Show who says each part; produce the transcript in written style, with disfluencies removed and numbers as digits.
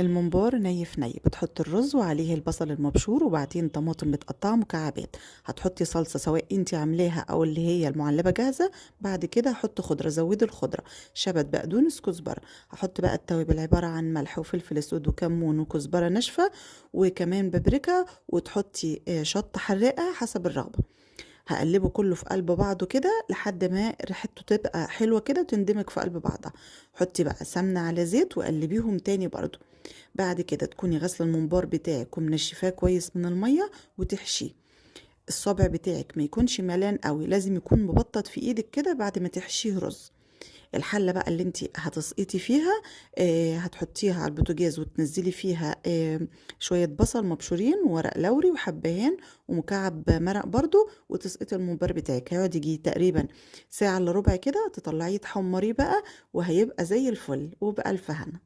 Speaker 1: الممبار ني في ني، بتحطي الرز وعليه البصل المبشور وبعدين طماطم متقطعة مكعبات. هتحطي صلصة سواء انتي عاملاها او اللي هي المعلبة جاهزة. بعد كده هحط خضرة، زودي الخضرة، شبت، بقدونس، كزبرة. هحط بقى التوابل عبارة عن ملح وفلفل اسود وكمون وكزبرة ناشفة وكمان بابريكا، وتحطي شطة حراقة حسب الرغبة. هقلبه كله في قلب بعضه كده لحد ما ريحته تبقى حلوة كده وتندمج في قلب بعضها. حطي بقى سمنة على زيت وقلبيهم تاني برضو. بعد كده تكوني غاسلة الممبار بتاعك ومنشفاه كويس من المية وتحشيه. الصابع بتاعك ما يكونش ملان قوي، لازم يكون مبطط في ايدك كده بعد ما تحشيه رز. الحلة بقى اللي انتي هتسقطي فيها هتحطيها على البوتاجاز وتنزلي فيها شوية بصل مبشورين وورق لوري وحبهان ومكعب مرق برضو، وتسقطي الممبار بتاعك. هيقعد يجي تقريبا ساعة الا ربع كده، تطلعيه تحمريه بقى وهيبقى زي الفل وبألف هنا.